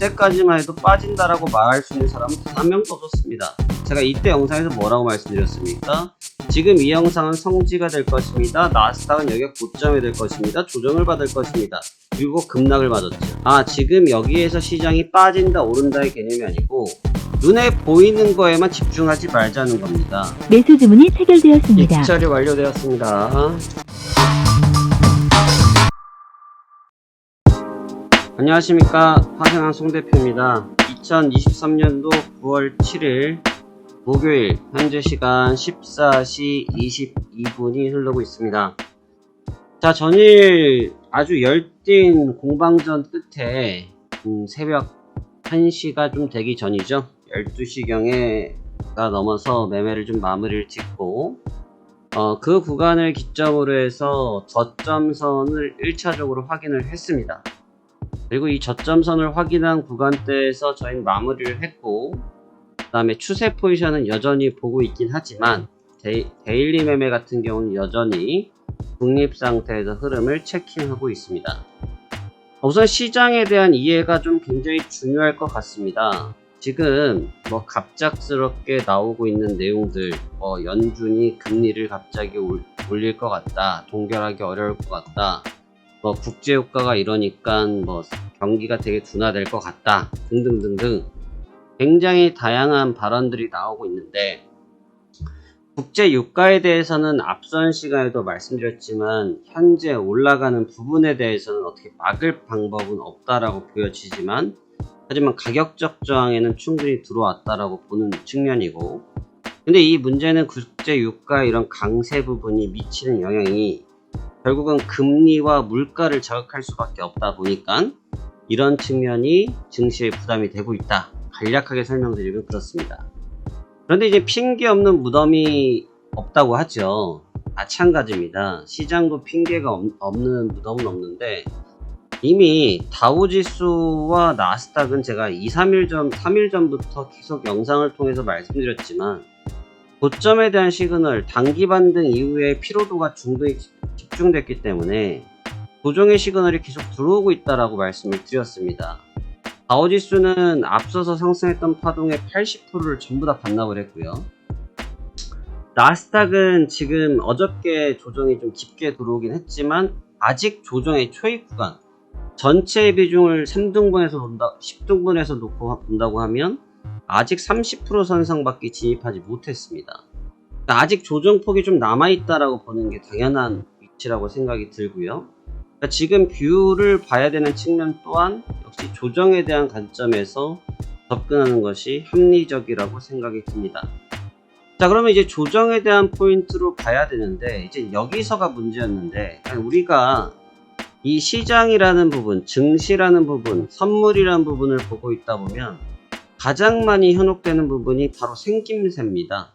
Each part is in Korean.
이때까지만 해도 빠진다라고 말할 수 있는 사람은 단 한 명도 없었습니다. 제가 이때 영상에서 뭐라고 말씀드렸습니까? 지금 이 영상은 성지가 될 것입니다. 나스닥은 여기가 고점이 될 것입니다. 조정을 받을 것입니다. 그리고 급락을 맞았죠. 지금 여기에서 시장이 빠진다 오른다의 개념이 아니고 눈에 보이는 거에만 집중하지 말자는 겁니다. 매수 주문이 체결되었습니다. 입찰이 완료되었습니다. 안녕하십니까, 화생한 송대표입니다. 2023년도 9월 7일 목요일 현재 시간 14시 22분이 흐르고 있습니다. 자, 전일 아주 열띤 공방전 끝에 새벽 1시가 좀 되기 전이죠. 12시경에가 넘어서 매매를 좀 마무리를 짓고 그 구간을 기점으로 해서 저점선을 1차적으로 확인을 했습니다. 그리고 이 저점선을 확인한 구간대에서 저희는 마무리를 했고, 그 다음에 추세 포지션은 여전히 보고 있긴 하지만 데일리 매매 같은 경우는 여전히 중립 상태에서 흐름을 체킹하고 있습니다. 우선 시장에 대한 이해가 좀 굉장히 중요할 것 같습니다. 지금 갑작스럽게 나오고 있는 내용들, 연준이 금리를 갑자기 올릴 것 같다, 동결하기 어려울 것 같다, 국제유가가 이러니까 경기가 되게 둔화될 것 같다 등등등등 굉장히 다양한 발언들이 나오고 있는데, 국제유가에 대해서는 앞선 시간에도 말씀드렸지만 현재 올라가는 부분에 대해서는 어떻게 막을 방법은 없다라고 보여지지만, 하지만 가격적 저항에는 충분히 들어왔다라고 보는 측면이고, 근데 이 문제는 국제유가 이런 강세 부분이 미치는 영향이 결국은 금리와 물가를 자극할 수밖에 없다 보니까 이런 측면이 증시에 부담이 되고 있다. 간략하게 설명드리면 그렇습니다. 그런데 이제 핑계 없는 무덤이 없다고 하죠. 마찬가지입니다. 시장도 핑계가 없는 무덤은 없는데, 이미 다우지수와 나스닥은 제가 3일 전부터 계속 영상을 통해서 말씀드렸지만, 고점에 대한 시그널, 단기 반등 이후에 피로도가 중도에 집중됐기 때문에 조정의 시그널이 계속 들어오고 있다라고 말씀을 드렸습니다. 다우지수는 앞서서 상승했던 파동의 80%를 전부 다 반납을 했고요. 나스닥은 지금 어저께 조정이 좀 깊게 들어오긴 했지만 아직 조정의 초입 구간, 전체의 비중을 3등분해서 10등분해서 놓고 본다고 하면 아직 30% 선상밖에 진입하지 못했습니다. 아직 조정폭이 좀 남아있다라고 보는 게 당연한 위치라고 생각이 들고요. 지금 뷰를 봐야 되는 측면 또한 역시 조정에 대한 관점에서 접근하는 것이 합리적이라고 생각이 듭니다. 자, 그러면 이제 조정에 대한 포인트로 봐야 되는데, 이제 여기서가 문제였는데, 우리가 이 시장이라는 부분, 증시라는 부분, 선물이라는 부분을 보고 있다 보면 가장 많이 현혹되는 부분이 바로 생김새입니다.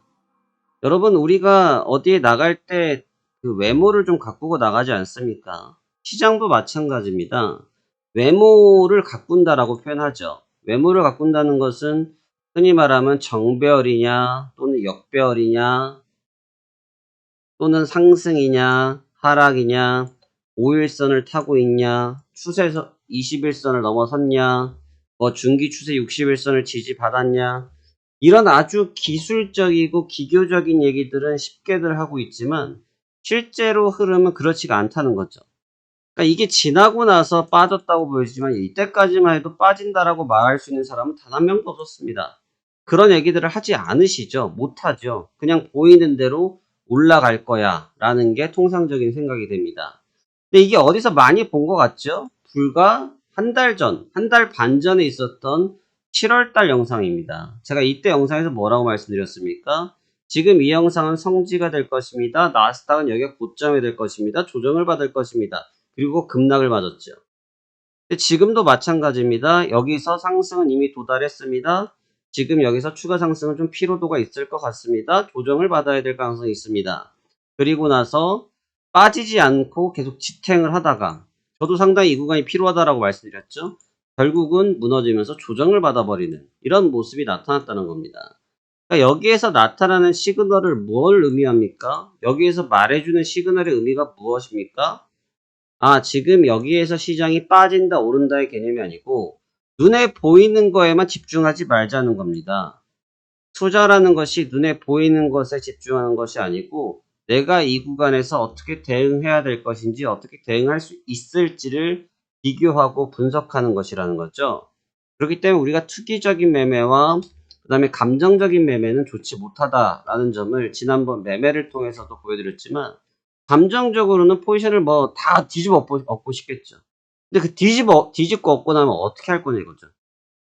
여러분, 우리가 어디에 나갈 때 그 외모를 좀 가꾸고 나가지 않습니까? 시장도 마찬가지입니다. 외모를 가꾼다라고 표현하죠. 외모를 가꾼다는 것은 흔히 말하면 정배열이냐, 또는 역배열이냐, 또는 상승이냐, 하락이냐, 5일선을 타고 있냐, 추세선 21선을 넘어섰냐, 중기 추세 61선을 지지받았냐, 이런 아주 기술적이고 기교적인 얘기들은 쉽게들 하고 있지만 실제로 흐름은 그렇지가 않다는 거죠. 그러니까 이게 지나고 나서 빠졌다고 보여지지만 이때까지만 해도 빠진다라고 말할 수 있는 사람은 단 한 명도 없었습니다. 그런 얘기들을 하지 않으시죠. 못하죠. 그냥 보이는 대로 올라갈 거야 라는 게 통상적인 생각이 됩니다. 근데 이게 어디서 많이 본 것 같죠? 불과 한 달 반 전에 있었던 7월달 영상입니다. 제가 이때 영상에서 뭐라고 말씀드렸습니까? 지금 이 영상은 성지가 될 것입니다. 나스닥은 여기가 고점이 될 것입니다. 조정을 받을 것입니다. 그리고 급락을 맞았죠. 근데 지금도 마찬가지입니다. 여기서 상승은 이미 도달했습니다. 지금 여기서 추가 상승은 좀 피로도가 있을 것 같습니다. 조정을 받아야 될 가능성이 있습니다. 그리고 나서 빠지지 않고 계속 지탱을 하다가, 저도 상당히 이 구간이 필요하다라고 말씀드렸죠. 결국은 무너지면서 조정을 받아버리는 이런 모습이 나타났다는 겁니다. 그러니까 여기에서 나타나는 시그널을 뭘 의미합니까? 여기에서 말해주는 시그널의 의미가 무엇입니까? 지금 여기에서 시장이 빠진다 오른다의 개념이 아니고 눈에 보이는 거에만 집중하지 말자는 겁니다. 투자라는 것이 눈에 보이는 것에 집중하는 것이 아니고 내가 이 구간에서 어떻게 대응해야 될 것인지 어떻게 대응할 수 있을지를 비교하고 분석하는 것이라는 거죠. 그렇기 때문에 우리가 투기적인 매매와 그 다음에 감정적인 매매는 좋지 못하다라는 점을 지난번 매매를 통해서도 보여드렸지만 감정적으로는 포지션을 뭐 다 뒤집어 엎고 싶겠죠. 근데 그 뒤집고 엎고 나면 어떻게 할 거냐 이거죠.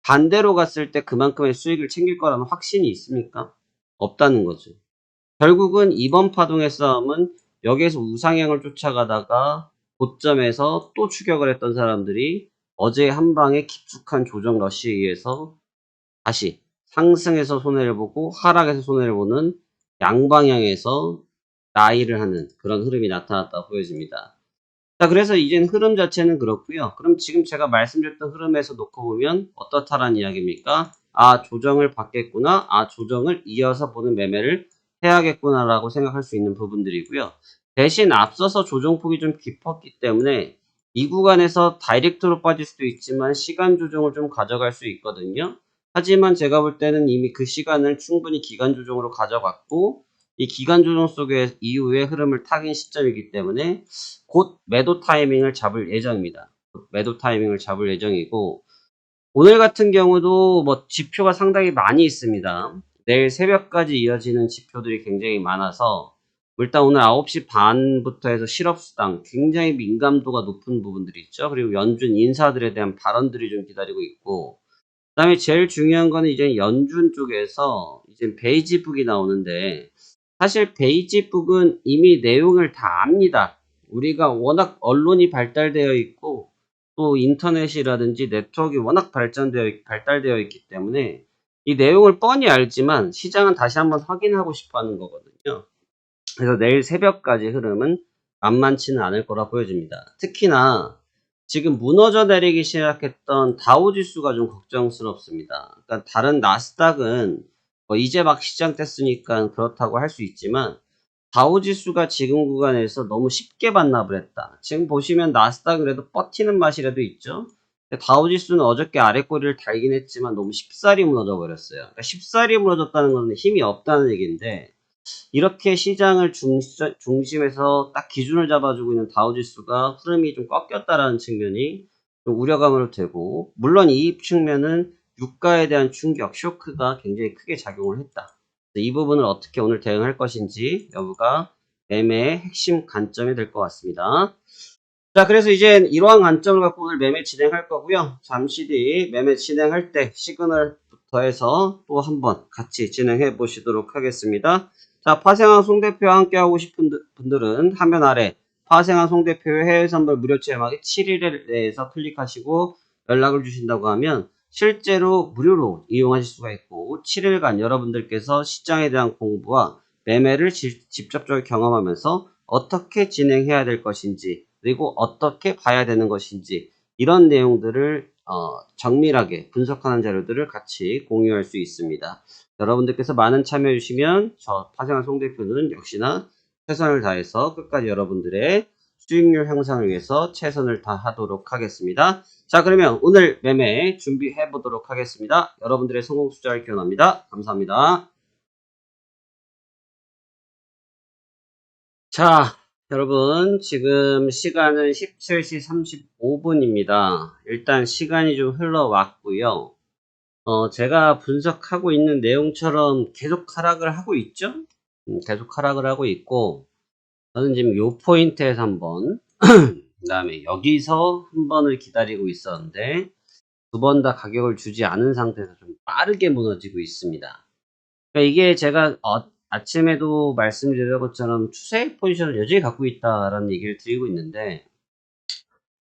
반대로 갔을 때 그만큼의 수익을 챙길 거라는 확신이 있습니까? 없다는 거죠. 결국은 이번 파동의 싸움은 여기에서 우상향을 쫓아가다가 고점에서 또 추격을 했던 사람들이 어제 한 방에 깊숙한 조정 러시에 의해서 다시 상승해서 손해를 보고 하락해서 손해를 보는 양방향에서 나이를 하는 그런 흐름이 나타났다고 보여집니다. 자, 그래서 이젠 흐름 자체는 그렇고요. 그럼 지금 제가 말씀드렸던 흐름에서 놓고 보면 어떻다라는 이야기입니까? 아, 조정을 받겠구나. 아, 조정을 이어서 보는 매매를 해야겠구나라고 생각할 수 있는 부분들이고요. 대신 앞서서 조정폭이 좀 깊었기 때문에 이 구간에서 다이렉트로 빠질 수도 있지만 시간 조정을 좀 가져갈 수 있거든요. 하지만 제가 볼 때는 이미 그 시간을 충분히 기간 조정으로 가져갔고 이 기간 조정 속에 이후에 흐름을 타긴 시점이기 때문에 곧 매도 타이밍을 잡을 예정입니다. 매도 타이밍을 잡을 예정이고 오늘 같은 경우도 뭐 지표가 상당히 많이 있습니다. 내일 새벽까지 이어지는 지표들이 굉장히 많아서 일단 오늘 9시 반부터 해서 실업수당 굉장히 민감도가 높은 부분들이 있죠. 그리고 연준 인사들에 대한 발언들이 좀 기다리고 있고 그다음에 제일 중요한 거는 이제 연준 쪽에서 이제 베이지북이 나오는데 사실 베이지북은 이미 내용을 다 압니다. 우리가 워낙 언론이 발달되어 있고 또 인터넷이라든지 네트워크가 워낙 발달되어 있기 때문에 이 내용을 뻔히 알지만 시장은 다시 한번 확인하고 싶어 하는 거거든요. 그래서 내일 새벽까지 흐름은 만만치는 않을 거라 보여집니다. 특히나 지금 무너져 내리기 시작했던 다우지수가 좀 걱정스럽습니다. 그러니까 다른 나스닥은 뭐 이제 막 시작됐으니까 그렇다고 할 수 있지만 다우지수가 지금 구간에서 너무 쉽게 반납을 했다. 지금 보시면 나스닥은 그래도 버티는 맛이라도 있죠. 다우지수는 어저께 아래꼬리를 달긴 했지만 너무 쉽사리 무너져 버렸어요. 그러니까 쉽사리 무너졌다는 것은 힘이 없다는 얘기인데 이렇게 시장을 중심에서 딱 기준을 잡아주고 있는 다우지수가 흐름이 좀 꺾였다라는 측면이 좀 우려감으로 되고 물론 이 측면은 유가에 대한 충격, 쇼크가 굉장히 크게 작용을 했다. 이 부분을 어떻게 오늘 대응할 것인지 여부가 매매의 핵심 관점이 될 것 같습니다. 자, 그래서 이제 이러한 관점을 갖고 오늘 매매 진행할 거고요. 잠시 뒤 매매 진행할 때 시그널부터 해서 또 한번 같이 진행해 보시도록 하겠습니다. 자, 파생한 송 대표와 함께 하고 싶은 분들은 화면 아래 파생한 송 대표의 해외 선물 무료 체험하기 7일에 대해서 클릭하시고 연락을 주신다고 하면 실제로 무료로 이용하실 수가 있고 7일간 여러분들께서 시장에 대한 공부와 매매를 직접적으로 경험하면서 어떻게 진행해야 될 것인지 그리고 어떻게 봐야 되는 것인지 이런 내용들을 정밀하게 분석하는 자료들을 같이 공유할 수 있습니다. 여러분들께서 많은 참여해 주시면 저 파생한 송 대표는 역시나 최선을 다해서 끝까지 여러분들의 수익률 향상을 위해서 최선을 다하도록 하겠습니다. 자, 그러면 오늘 매매 준비해 보도록 하겠습니다. 여러분들의 성공 투자를 기원합니다. 감사합니다. 자, 여러분 지금 시간은 17시 35분입니다. 일단 시간이 좀 흘러왔고요. 제가 분석하고 있는 내용처럼 계속 하락을 하고 있죠? 계속 하락을 하고 있고 저는 지금 요 포인트에서 한번 그 다음에 여기서 한 번을 기다리고 있었는데 두 번 다 가격을 주지 않은 상태에서 좀 빠르게 무너지고 있습니다. 그러니까 이게 제가 아침에도 말씀드린 것처럼 추세 포지션을 여전히 갖고 있다라는 얘기를 드리고 있는데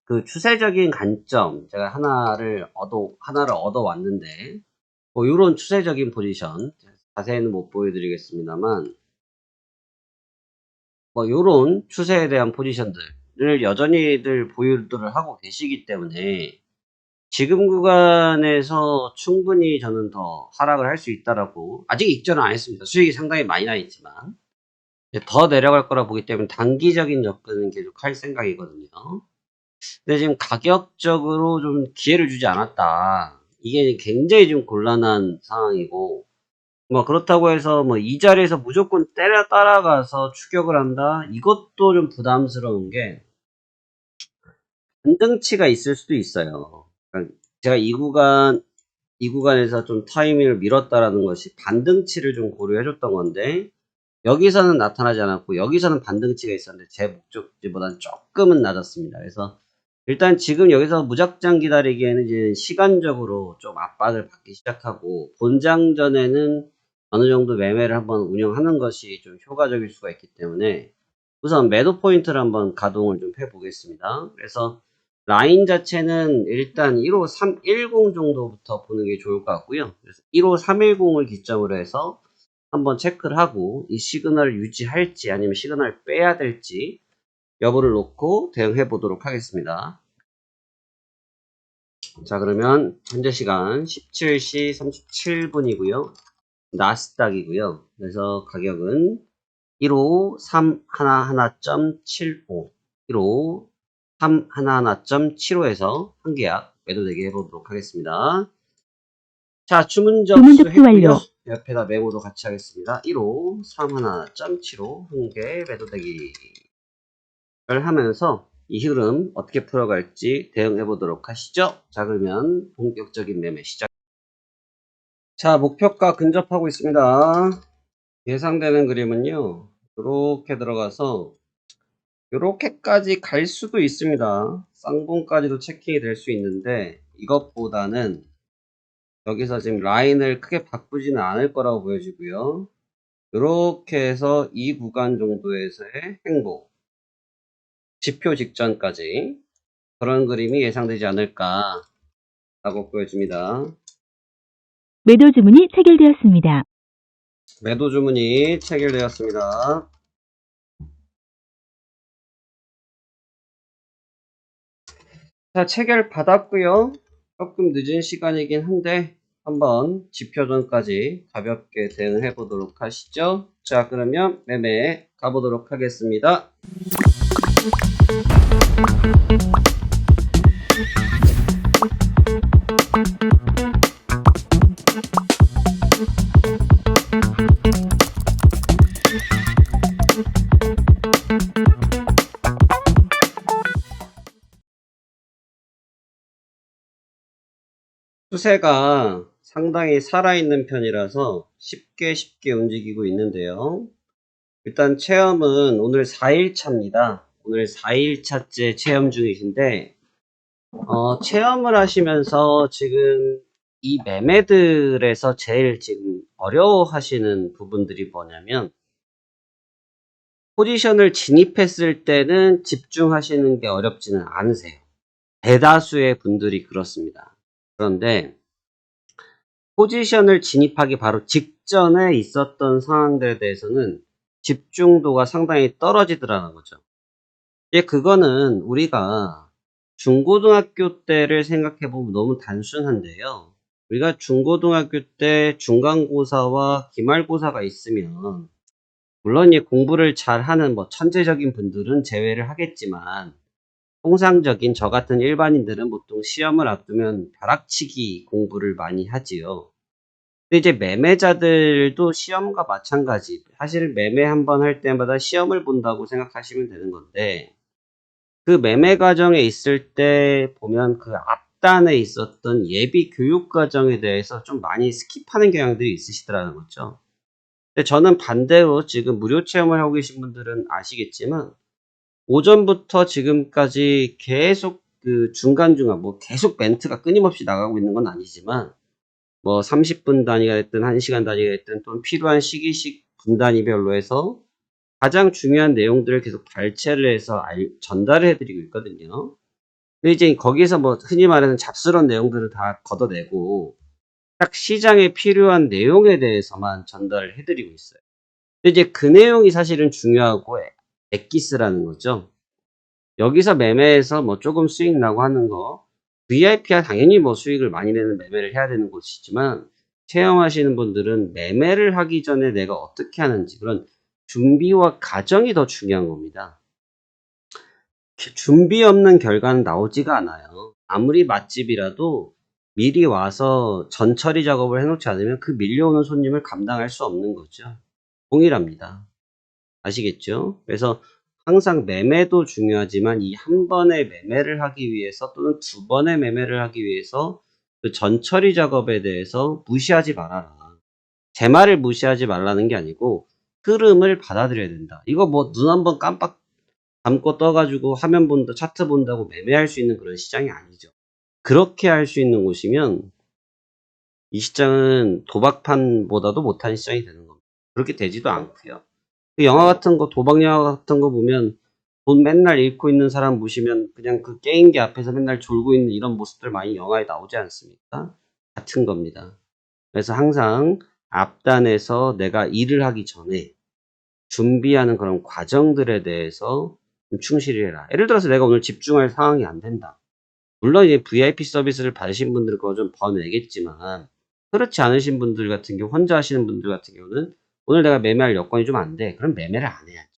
그 추세적인 관점 제가 하나를 얻어 왔는데 뭐 이런 추세적인 포지션 자세히는 못 보여드리겠습니다만 뭐 이런 추세에 대한 포지션들을 여전히들 보유를 하고 계시기 때문에 지금 구간에서 충분히 저는 더 하락을 할 수 있다라고 아직 익절은 안 했습니다. 수익이 상당히 많이 나 있지만 더 내려갈 거라 보기 때문에 단기적인 접근은 계속 할 생각이거든요. 근데 지금 가격적으로 좀 기회를 주지 않았다. 이게 굉장히 좀 곤란한 상황이고, 뭐 그렇다고 해서 뭐 이 자리에서 무조건 따라가서 추격을 한다? 이것도 좀 부담스러운 게 반등치가 있을 수도 있어요. 그러니까 제가 이 구간에서 좀 타이밍을 밀었다라는 것이 반등치를 좀 고려해줬던 건데, 여기서는 나타나지 않았고 여기서는 반등치가 있었는데 제 목적지보다는 조금은 낮았습니다. 그래서 일단 지금 여기서 무작정 기다리기에는 이제 시간적으로 좀 압박을 받기 시작하고, 본장전에는 어느 정도 매매를 한번 운영하는 것이 좀 효과적일 수가 있기 때문에 우선 매도 포인트를 한번 가동을 좀 해보겠습니다. 그래서 라인 자체는 일단 15310 정도부터 보는 게 좋을 것 같고요. 그래서 15310을 기점으로 해서 한번 체크를 하고 이 시그널을 유지할지 아니면 시그널을 빼야 될지 여부를 놓고 대응해 보도록 하겠습니다. 자, 그러면 현재 시간 17시 37분이고요. 나스닥이고요. 그래서 가격은 15311.75, 15311.75에서 한 계약 매도되게 해보도록 하겠습니다. 자, 주문 접수 했고요. 완료. 옆에다 메모도 같이 하겠습니다. 15311.75 한 개 매도되기를 하면서 이 흐름 어떻게 풀어갈지 대응해 보도록 하시죠. 자, 그러면 본격적인 매매 시작. 자, 목표가 근접하고 있습니다. 예상되는 그림은요, 이렇게 들어가서 이렇게까지 갈 수도 있습니다. 쌍봉까지도 체킹이 될 수 있는데, 이것보다는 여기서 지금 라인을 크게 바꾸지는 않을 거라고 보여지고요. 이렇게 해서 이 구간 정도에서의 행보, 지표 직전까지 그런 그림이 예상되지 않을까 라고 보여집니다. 매도 주문이 체결되었습니다. 매도 주문이 체결되었습니다. 자, 체결 받았고요. 조금 늦은 시간이긴 한데 한번 지표 전까지 가볍게 대응해 보도록 하시죠. 자, 그러면 매매 가보도록 하겠습니다. 추세가 상당히 살아있는 편이라서 쉽게 움직이고 있는데요. 일단 체험은 오늘 4일차입니다. 오늘 4일차째 체험 중이신데, 체험을 하시면서 지금 이 매매들에서 제일 지금 어려워하시는 부분들이 뭐냐면, 포지션을 진입했을 때는 집중하시는 게 어렵지는 않으세요. 대다수의 분들이 그렇습니다. 그런데 포지션을 진입하기 바로 직전에 있었던 상황들에 대해서는 집중도가 상당히 떨어지더라는 거죠. 그거는 우리가 중고등학교 때를 생각해 보면 너무 단순한데요. 우리가 중고등학교 때 중간고사와 기말고사가 있으면, 물론 공부를 잘하는 뭐 천재적인 분들은 제외를 하겠지만, 통상적인 저 같은 일반인들은 보통 시험을 앞두면 벼락치기 공부를 많이 하지요. 근데 이제 매매자들도 시험과 마찬가지. 사실 매매 한번 할 때마다 시험을 본다고 생각하시면 되는 건데, 그 매매 과정에 있을 때 보면 그 앞단에 있었던 예비 교육 과정에 대해서 좀 많이 스킵하는 경향들이 있으시더라는 거죠. 근데 저는 반대로 지금 무료 체험을 하고 계신 분들은 아시겠지만, 오전부터 지금까지 계속 그 중간중간 뭐 계속 멘트가 끊임없이 나가고 있는 건 아니지만, 뭐 30분 단위가 됐든 1시간 단위가 됐든 또는 필요한 시기씩 분 단위별로 해서 가장 중요한 내용들을 계속 발췌를 해서 전달을 해드리고 있거든요. 근데 이제 거기서 뭐 흔히 말하는 잡스러운 내용들을 다 걷어내고 딱 시장에 필요한 내용에 대해서만 전달을 해드리고 있어요. 근데 이제 그 내용이 사실은 중요하고 엑기스라는 거죠. 여기서 매매해서 뭐 조금 수익 나고 하는 거, VIP야 당연히 뭐 수익을 많이 내는 매매를 해야 되는 곳이지만, 체험하시는 분들은 매매를 하기 전에 내가 어떻게 하는지 그런 준비와 과정이 더 중요한 겁니다. 준비 없는 결과는 나오지가 않아요. 아무리 맛집이라도 미리 와서 전처리 작업을 해놓지 않으면 그 밀려오는 손님을 감당할 수 없는 거죠. 동일합니다. 아시겠죠? 그래서 항상 매매도 중요하지만 이 한 번의 매매를 하기 위해서 또는 두 번의 매매를 하기 위해서 그 전처리 작업에 대해서 무시하지 말아라. 제 말을 무시하지 말라는 게 아니고 흐름을 받아들여야 된다. 이거 뭐 눈 한번 깜빡 감고 떠가지고 화면 본다, 차트 본다고 매매할 수 있는 그런 시장이 아니죠. 그렇게 할 수 있는 곳이면 이 시장은 도박판보다도 못한 시장이 되는 겁니다. 그렇게 되지도 않고요. 그 영화 같은 거, 도박 영화 같은 거 보면 돈 맨날 잃고 있는 사람 보시면 그냥 그 게임기 앞에서 맨날 졸고 있는 이런 모습들 많이 영화에 나오지 않습니까? 같은 겁니다. 그래서 항상 앞단에서 내가 일을 하기 전에 준비하는 그런 과정들에 대해서 좀 충실히 해라. 예를 들어서 내가 오늘 집중할 상황이 안 된다. 물론 이제 VIP 서비스를 받으신 분들 거 좀 번외겠지만 그렇지 않으신 분들 같은 경우, 혼자 하시는 분들 같은 경우는 오늘 내가 매매할 여건이 좀 안 돼. 그럼 매매를 안 해야지.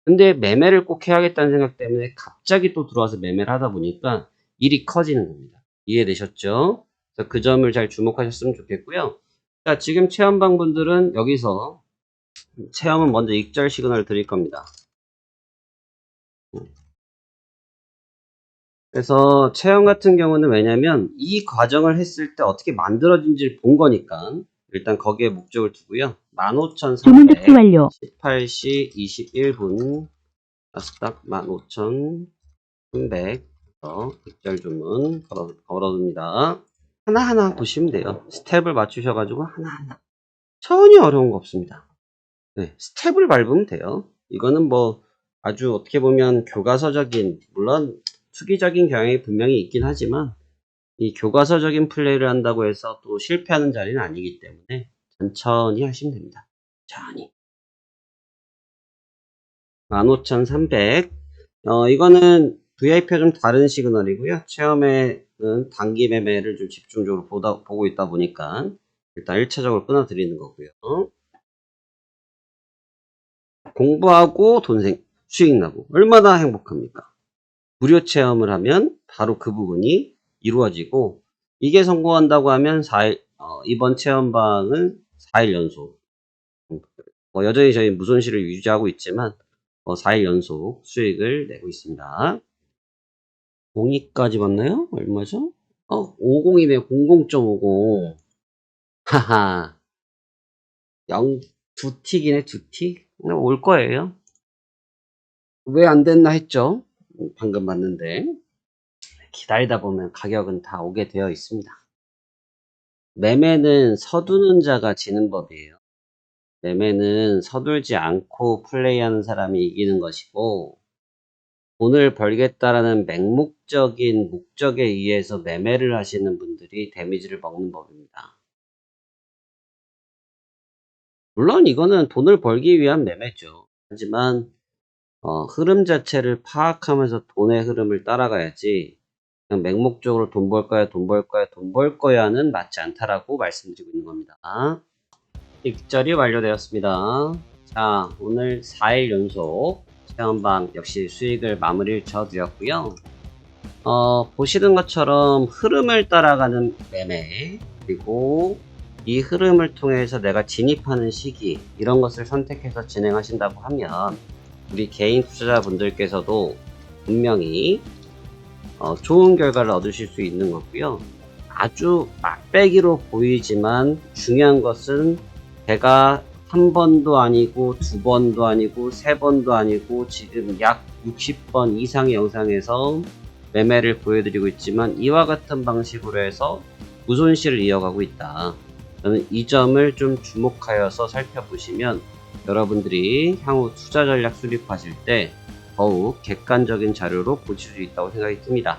근데 매매를 꼭 해야겠다는 생각 때문에 갑자기 또 들어와서 매매를 하다 보니까 일이 커지는 겁니다. 이해되셨죠? 그래서 그 점을 잘 주목하셨으면 좋겠고요. 자, 지금 체험방 분들은 여기서 체험은 먼저 익절 시그널을 드릴 겁니다. 그래서 체험 같은 경우는 왜냐면 이 과정을 했을 때 어떻게 만들어진지를 본 거니까 일단 거기에 목적을 두고요. 주문 접수 15,300 완료. 18시 21분 나스닥 15,300 익절 주문 걸어둡니다. 하나하나 보시면 돼요. 스텝을 맞추셔가지고 하나하나 전혀 어려운 거 없습니다. 네, 스텝을 밟으면 돼요. 이거는 뭐 아주 어떻게 보면 교과서적인, 물론 투기적인 경향이 분명히 있긴 하지만 이 교과서적인 플레이를 한다고 해서 또 실패하는 자리는 아니기 때문에 천천히 하시면 됩니다. 천천히. 15,300 이거는 VIP와 좀 다른 시그널이고요. 체험에는 단기 매매를 좀 집중적으로 보고 있다 보니까 일단 1차적으로 끊어드리는 거고요. 공부하고 수익 나고 얼마나 행복합니까? 무료 체험을 하면 바로 그 부분이 이루어지고 이게 성공한다고 하면 4일, 이번 체험방은 4일 연속 여전히 저희 무손실을 유지하고 있지만 4일 연속 수익을 내고 있습니다. 02까지 봤나요? 얼마죠? 50이면 00.50 하하 2틱이네 2틱? 올 거예요. 왜 안 됐나 했죠? 방금 봤는데 기다리다 보면 가격은 다 오게 되어 있습니다. 매매는 서두는 자가 지는 법이에요. 매매는 서둘지 않고 플레이하는 사람이 이기는 것이고 돈을 벌겠다라는 맹목적인 목적에 의해서 매매를 하시는 분들이 데미지를 먹는 법입니다. 물론 이거는 돈을 벌기 위한 매매죠. 하지만 흐름 자체를 파악하면서 돈의 흐름을 따라가야지 그냥 맹목적으로 돈 벌 거야, 돈 벌 거야, 돈 벌 거야는 맞지 않다라고 말씀드리고 있는 겁니다. 익절이 완료되었습니다. 자, 오늘 4일 연속 체험방 역시 수익을 마무리를 지어드렸고요. 보시는 것처럼 흐름을 따라가는 매매, 그리고 이 흐름을 통해서 내가 진입하는 시기, 이런 것을 선택해서 진행하신다고 하면 우리 개인 투자자분들께서도 분명히 좋은 결과를 얻으실 수 있는 거고요. 아주 맛배기로 보이지만 중요한 것은 제가 한 번도 아니고 두 번도 아니고 세 번도 아니고 지금 약 60번 이상의 영상에서 매매를 보여드리고 있지만 이와 같은 방식으로 해서 무손실을 이어가고 있다. 저는 이 점을 좀 주목하여서 살펴보시면 여러분들이 향후 투자 전략 수립하실 때 더욱 객관적인 자료로 보실 수 있다고 생각이 듭니다.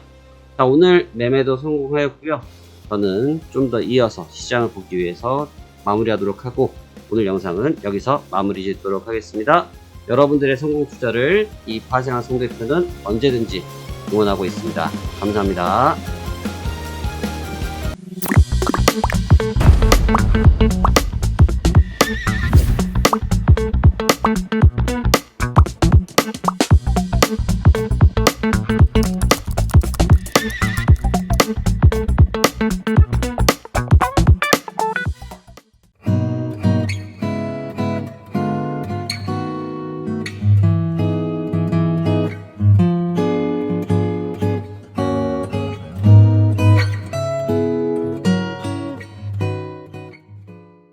자, 오늘 매매도 성공하였고요. 저는 좀 더 이어서 시장을 보기 위해서 마무리하도록 하고 오늘 영상은 여기서 마무리 짓도록 하겠습니다. 여러분들의 성공 투자를 이 파생한 송 대표는 언제든지 응원하고 있습니다. 감사합니다.